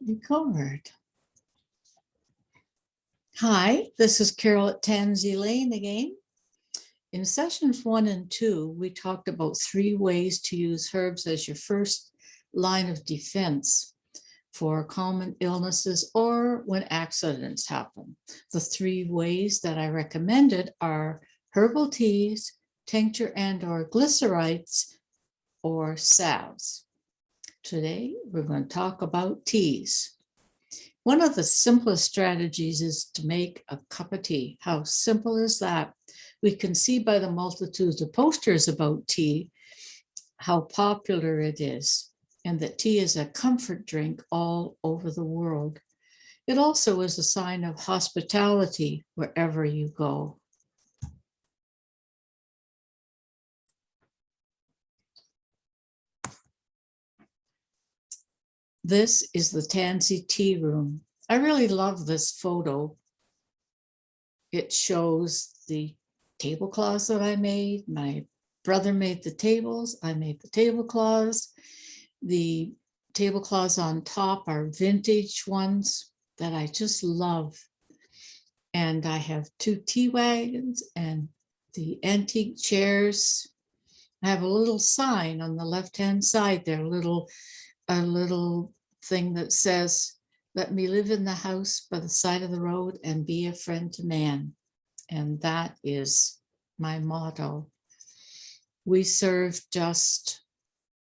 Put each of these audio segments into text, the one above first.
Recovered. Hi, this is Carol at Tansy Lane again. In sessions 1 and 2, we talked about 3 ways to use herbs as your first line of defense for common illnesses or when accidents happen. The 3 ways that I recommended are herbal teas, tincture and or glycerites, or salves. Today, we're going to talk about teas. One of the simplest strategies is to make a cup of tea. How simple is that? We can see by the multitudes of posters about tea how popular it is, and that tea is a comfort drink all over the world. It also is a sign of hospitality wherever you go. This is the Tansy tea room. I really love this photo. It shows the tablecloths that I made. My brother made the tables. I made the tablecloths. The tablecloths on top are vintage ones that I just love. And I have 2 tea wagons and the antique chairs. I have a little sign on the left-hand side there, a little thing that says, "Let me live in the house by the side of the road and be a friend to man." And that is my motto. We serve just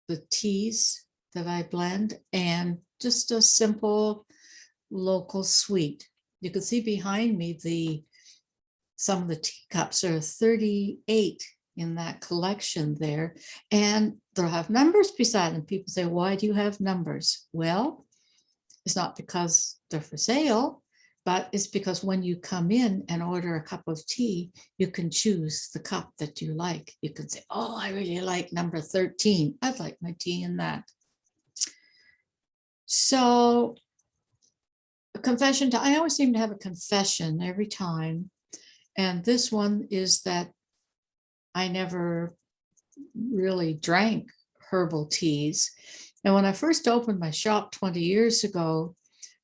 the teas that I blend and just a simple local sweet. You can see behind me some of the teacups are 38 in that collection there, and they'll have numbers beside them. People say, "Why do you have numbers?" Well, it's not because they're for sale, but it's because when you come in and order a cup of tea, you can choose the cup that you like. You can say, "Oh, I really like number 13. I'd like my tea in that." So a confession, I always seem to have a confession every time. And this one is that I never really drank herbal teas. And when I first opened my shop 20 years ago,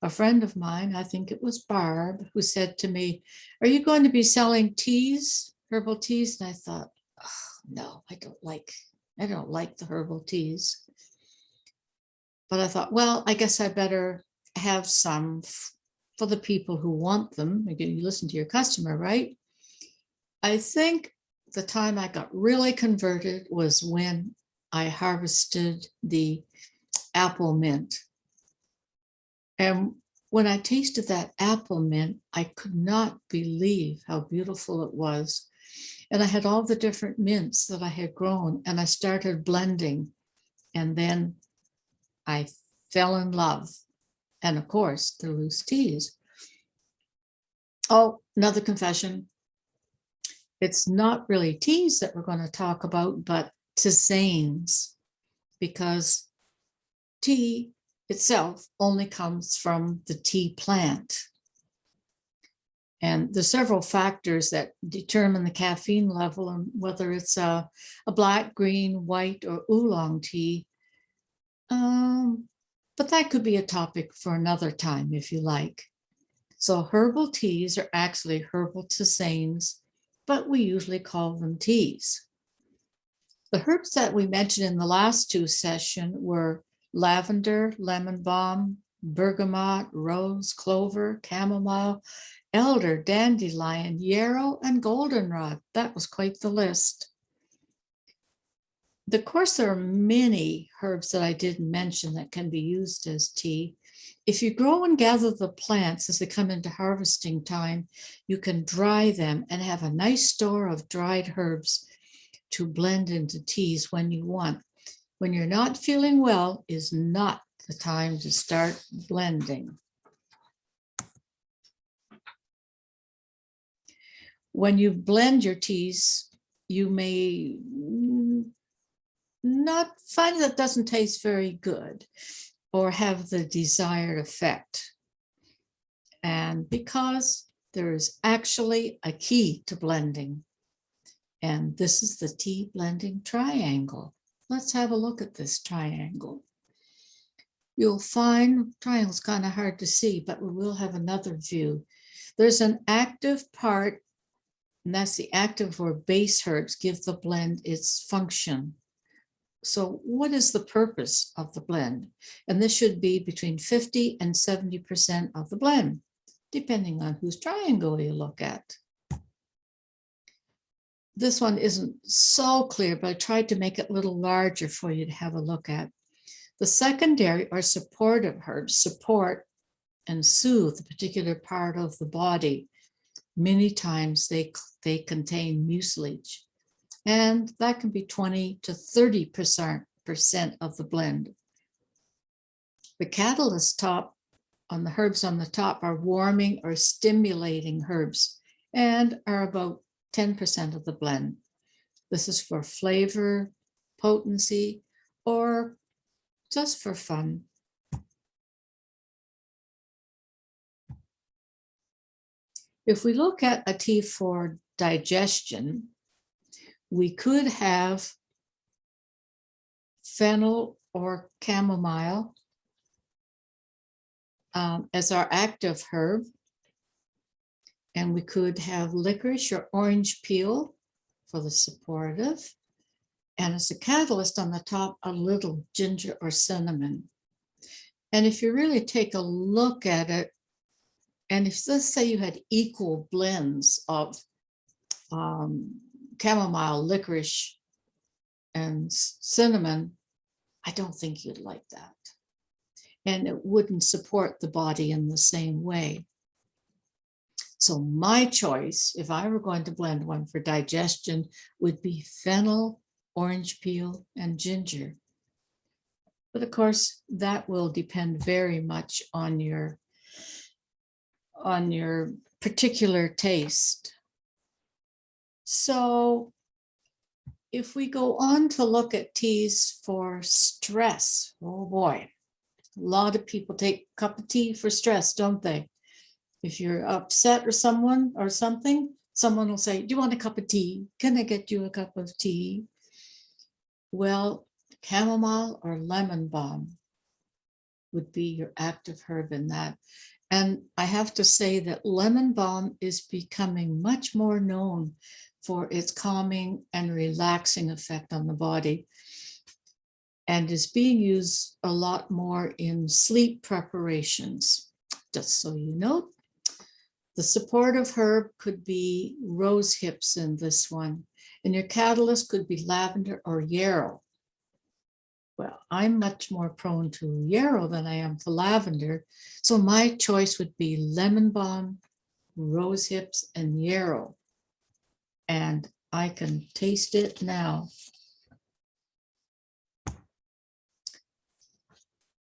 a friend of mine, I think it was Barb, who said to me, "Are you going to be selling teas, herbal teas?" And I thought, "Oh, no, I don't like the herbal teas." But I thought, well, I guess I better have some for the people who want them. Again, you listen to your customer, right? I think the time I got really converted was when I harvested the apple mint. And when I tasted that apple mint, I could not believe how beautiful it was. And I had all the different mints that I had grown, and I started blending. And then I fell in love. And of course, the loose teas. Oh, another confession. It's not really teas that we're going to talk about, but tisanes, because tea itself only comes from the tea plant. And there's several factors that determine the caffeine level and whether it's a black, green, white, or oolong tea. But that could be a topic for another time if you like. So herbal teas are actually herbal tisanes, but we usually call them teas. The herbs that we mentioned in the last 2 sessions were lavender, lemon balm, bergamot, rose, clover, chamomile, elder, dandelion, yarrow, and goldenrod. That was quite the list. Of course, there are many herbs that I didn't mention that can be used as tea. If you grow and gather the plants as they come into harvesting time, you can dry them and have a nice store of dried herbs to blend into teas when you want. When you're not feeling well is not the time to start blending. When you blend your teas, you may not find that it doesn't taste very good or have the desired effect. And because there is actually a key to blending, and this is the tea blending triangle. Let's have a look at this triangle. you'll find triangle's kind of hard to see, but we will have another view. There's an active part, and that's the active or base herbs give the blend its function. So what is the purpose of the blend? And this should be between 50 and 70% of the blend, depending on whose triangle you look at. This one isn't so clear, but I tried to make it a little larger for you to have a look at. The secondary or supportive herbs support and soothe a particular part of the body. Many times they contain mucilage, and that can be 20 to 30% of the blend. The catalyst top on the herbs on the top are warming or stimulating herbs and are about 10% of the blend. This is for flavor, potency, or just for fun. If we look at a tea for digestion, we could have fennel or chamomile as our active herb. And we could have licorice or orange peel for the supportive. And as a catalyst on the top, a little ginger or cinnamon. And if you really take a look at it, and if let's say you had equal blends of chamomile, licorice, and cinnamon, I don't think you'd like that. And it wouldn't support the body in the same way. So my choice, if I were going to blend one for digestion, would be fennel, orange peel, and ginger. But of course, that will depend very much on your particular taste. So if we go on to look at teas for stress, oh boy, a lot of people take a cup of tea for stress, don't they? If you're upset or someone or something, someone will say, do you want a cup of tea? Can I get you a cup of tea? Well, chamomile or lemon balm would be your active herb in that. And I have to say that lemon balm is becoming much more known for its calming and relaxing effect on the body, and is being used a lot more in sleep preparations. Just so you know, the supportive herb could be rose hips in this one, and your catalyst could be lavender or yarrow. Well, I'm much more prone to yarrow than I am to lavender, so my choice would be lemon balm, rose hips, and yarrow. And I can taste it now.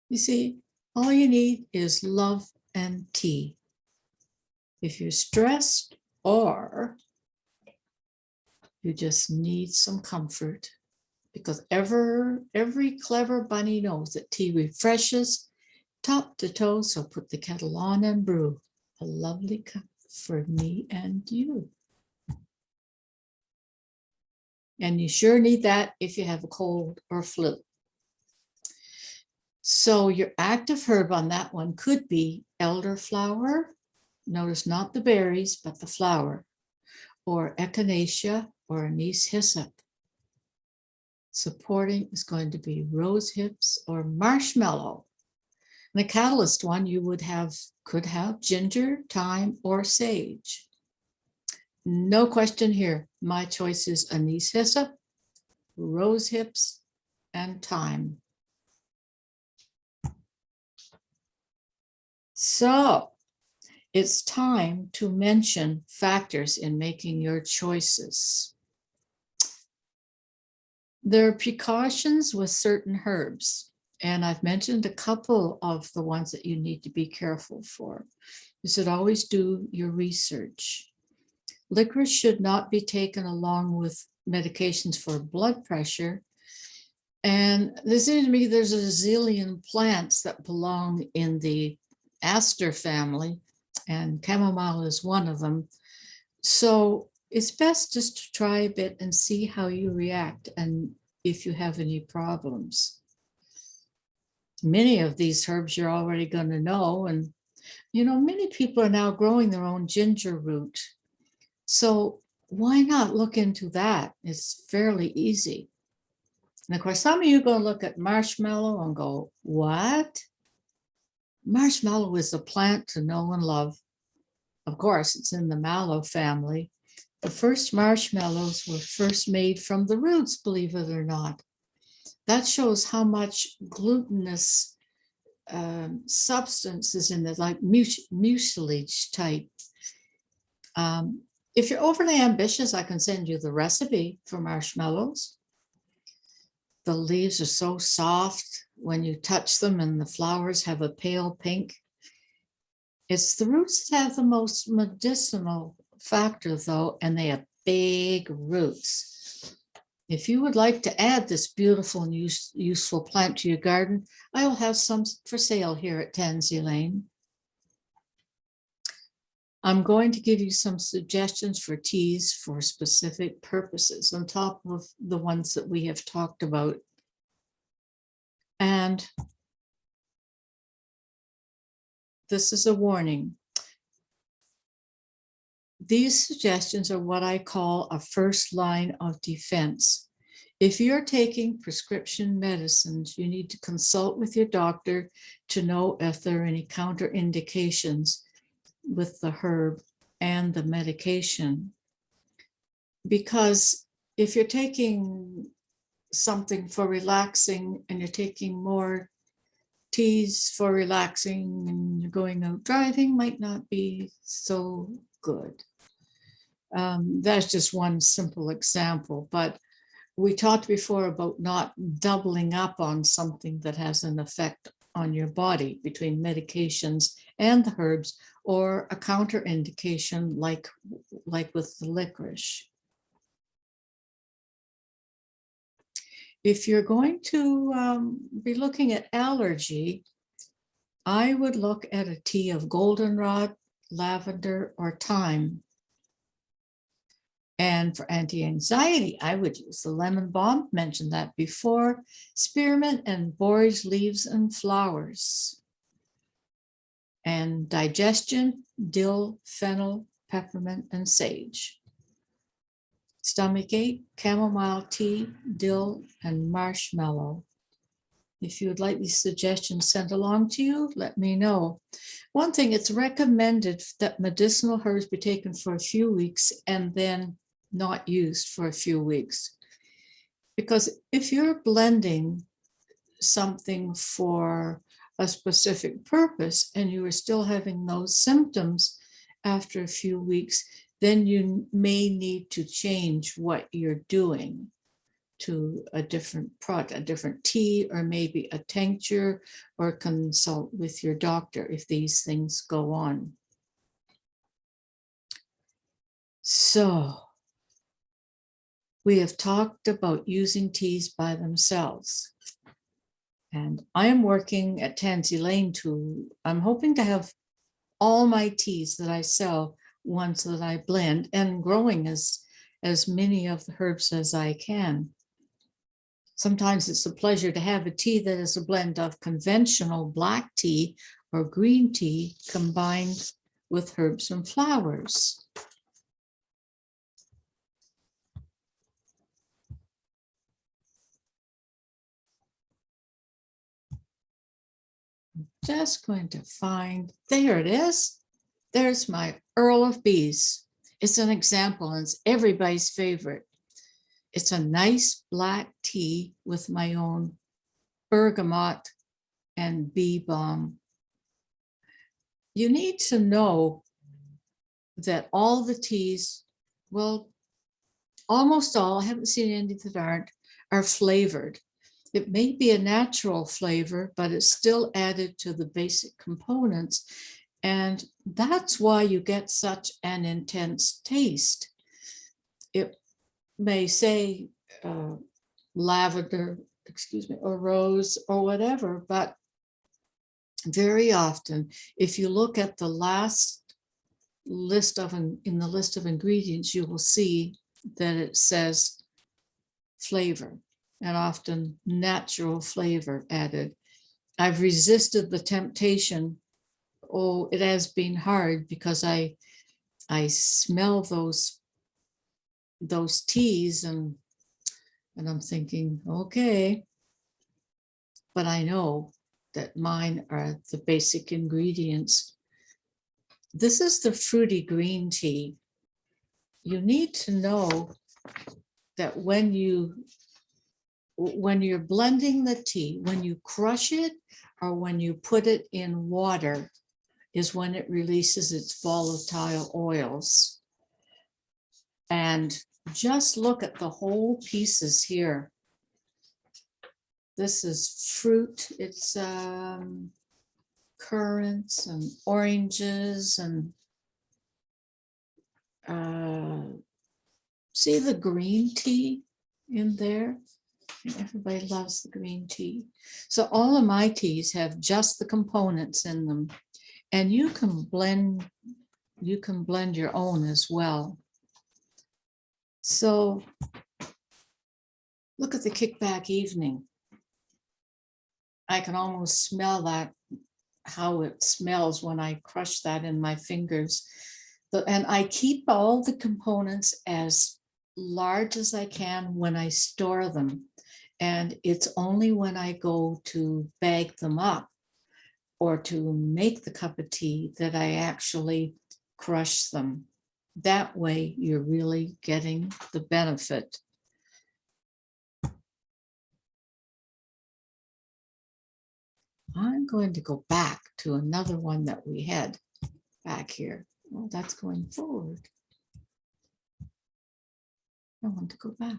You see, all you need is love and tea. If you're stressed or you just need some comfort, because every clever bunny knows that tea refreshes top to toe, so put the kettle on and brew a lovely cup for me and you. And you sure need that if you have a cold or flu. So your active herb on that one could be elderflower. Notice not the berries, but the flower, or echinacea or anise hyssop. Supporting is going to be rose hips or marshmallow. And the catalyst one you could have ginger, thyme, or sage. No question here. My choice is anise hyssop, rose hips, and thyme. So it's time to mention factors in making your choices. There are precautions with certain herbs, and I've mentioned a couple of the ones that you need to be careful for. You should always do your research. Licorice should not be taken along with medications for blood pressure. And there seems to me there's a zillion plants that belong in the aster family, and chamomile is one of them. So it's best just to try a bit and see how you react and if you have any problems. Many of these herbs you're already going to know. And, many people are now growing their own ginger root. So why not look into that? It's fairly easy. And of course, some of you are going to look at marshmallow and go, what? Marshmallow is a plant to know and love. Of course, it's in the mallow family. The first marshmallows were first made from the roots, believe it or not. That shows how much glutinous substance is in it, like mucilage type. If you're overly ambitious, I can send you the recipe for marshmallows. The leaves are so soft when you touch them, and the flowers have a pale pink. It's the roots that have the most medicinal factor, though, and they have big roots. If you would like to add this beautiful and useful plant to your garden, I will have some for sale here at Tansy Lane. I'm going to give you some suggestions for teas for specific purposes on top of the ones that we have talked about. And this is a warning. These suggestions are what I call a first line of defense. If you're taking prescription medicines, you need to consult with your doctor to know if there are any counterindications with the herb and the medication. Because if you're taking something for relaxing and you're taking more teas for relaxing and you're going out driving, might not be so good. That's just one simple example, but we talked before about not doubling up on something that has an effect on your body between medications and the herbs, or a counterindication like with the licorice. If you're going to be looking at allergy, I would look at a tea of goldenrod, lavender, or thyme. And for anti-anxiety, I would use the lemon balm, mentioned that before, spearmint and borage leaves and flowers. And digestion, dill, fennel, peppermint, and sage. Stomachache, chamomile tea, dill, and marshmallow. If you would like these suggestions sent along to you, let me know. One thing, it's recommended that medicinal herbs be taken for a few weeks and then not used for a few weeks. Because if you're blending something for a specific purpose and you are still having those symptoms after a few weeks, then you may need to change what you're doing to a different product, a different tea, or maybe a tincture, or consult with your doctor if these things go on. So we have talked about using teas by themselves. And I am working at Tansy Lane I'm hoping to have all my teas that I sell, ones that I blend, and growing as many of the herbs as I can. Sometimes it's a pleasure to have a tea that is a blend of conventional black tea or green tea combined with herbs and flowers. Just going to find, there it is. There's my Earl of Bees. It's an example, and it's everybody's favorite. It's a nice black tea with my own bergamot and bee balm. You need to know that all the teas, well, almost all, I haven't seen any that aren't, are flavored. It may be a natural flavor, but it's still added to the basic components. And that's why you get such an intense taste. It may say lavender, or rose or whatever, but very often, if you look at the last list in the list of ingredients, you will see that it says flavor, and often natural flavor added. I've resisted the temptation. Oh, it has been hard because I smell those teas and I'm thinking, okay, but I know that mine are the basic ingredients. This is the fruity green tea. You need to know that when you're blending the tea, when you crush it or when you put it in water is when it releases its volatile oils. And just look at the whole pieces here. This is fruit. It's currants and oranges and see the green tea in there? Everybody loves the green tea. So all of my teas have just the components in them. And you can blend your own as well. So look at the kickback evening. I can almost smell that, how it smells when I crush that in my fingers. And I keep all the components as large as I can when I store them. And it's only when I go to bag them up or to make the cup of tea that I actually crush them. That way you're really getting the benefit. I'm going to go back to another one that we had back here. Well, that's going forward. I want to go back.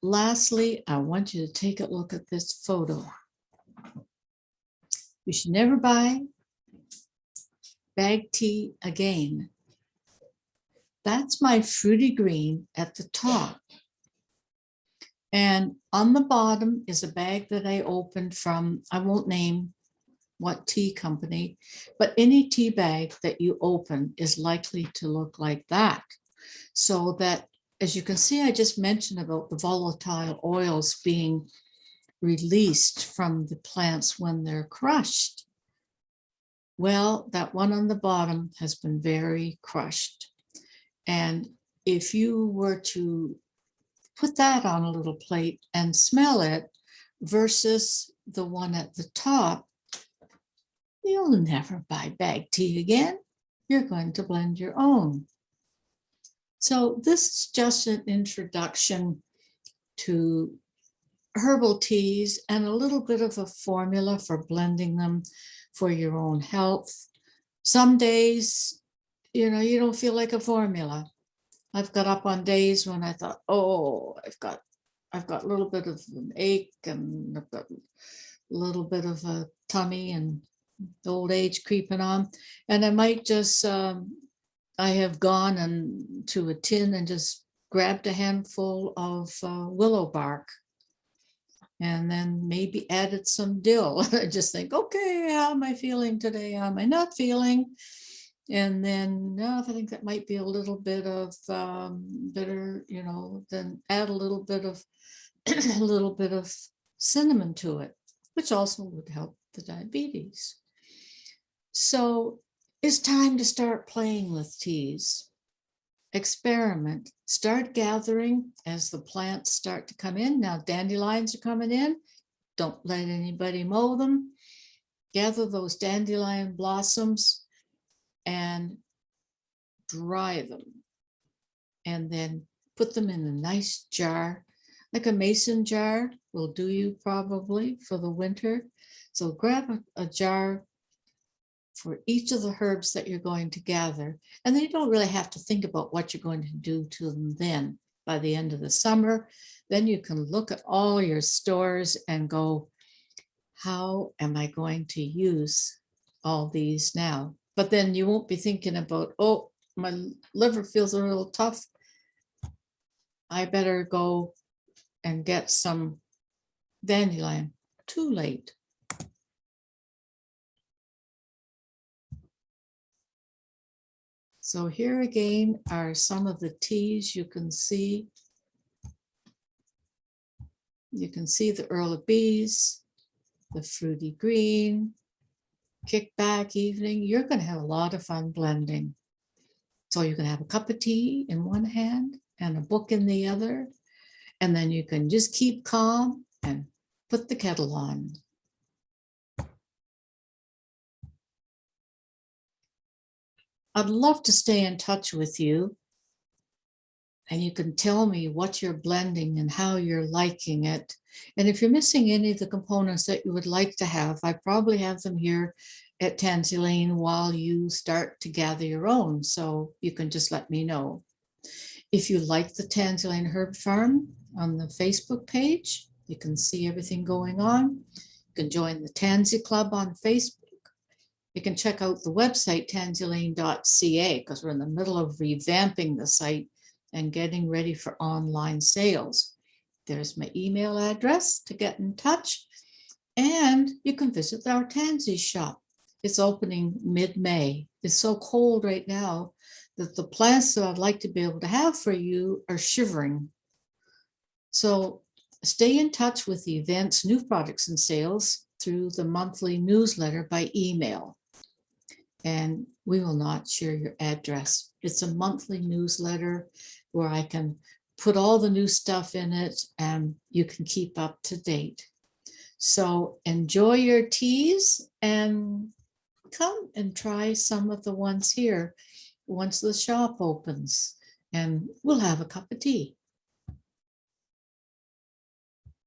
Lastly, I want you to take a look at this photo. You should never buy bag tea again. That's my fruity green at the top. And on the bottom is a bag that I opened from, I won't name what tea company, but any tea bag that you open is likely to look like that. So that, as you can see, I just mentioned about the volatile oils being released from the plants when they're crushed. Well, that one on the bottom has been very crushed. And if you were to put that on a little plate and smell it versus the one at the top, you'll never buy bag tea again. You're going to blend your own. So this is just an introduction to herbal teas and a little bit of a formula for blending them for your own health. Some days, you don't feel like a formula. I've got up on days when I thought, oh, I've got a little bit of an ache and I've got a little bit of a tummy and old age creeping on. And I might just, I have gone to a tin and just grabbed a handful of willow bark and then maybe added some dill. I just think, okay, how am I feeling today? How am I not feeling? And then I think that might be a little bit of bitter, then add a little bit of a little bit of cinnamon to it, which also would help the diabetes. So it's time to start playing with teas. Experiment. Start gathering as the plants start to come in. Now dandelions are coming in. Don't let anybody mow them. Gather those dandelion blossoms and dry them. And then put them in a nice jar, like a mason jar will do you probably for the winter. So grab a jar for each of the herbs that you're going to gather. And then you don't really have to think about what you're going to do to them then. By the end of the summer, then you can look at all your stores and go, how am I going to use all these now? But then you won't be thinking about, oh, my liver feels a little tough. I better go and get some dandelion. Too late. So here again are some of the teas you can see. You can see the Earl of Bees, the Fruity Green, Kickback Evening. You're going to have a lot of fun blending. So you can have a cup of tea in one hand and a book in the other, and then you can just keep calm and put the kettle on. I'd love to stay in touch with you, and you can tell me what you're blending and how you're liking it. And if you're missing any of the components that you would like to have, I probably have them here at Tansy Lane while you start to gather your own. So you can just let me know. If you like the Tansy Lane Herb Farm on the Facebook page, you can see everything going on. You can join the Tansy Club on Facebook. You can check out the website tansylane.ca because we're in the middle of revamping the site and getting ready for online sales. There's my email address to get in touch, and you can visit our Tansy shop. It's opening mid-May. It's so cold right now that the plants that I'd like to be able to have for you are shivering. So stay in touch with the events, new products and sales through the monthly newsletter by email. And we will not share your address. It's a monthly newsletter where I can put all the new stuff in it and you can keep up to date. So enjoy your teas and come and try some of the ones here once the shop opens, and we'll have a cup of tea.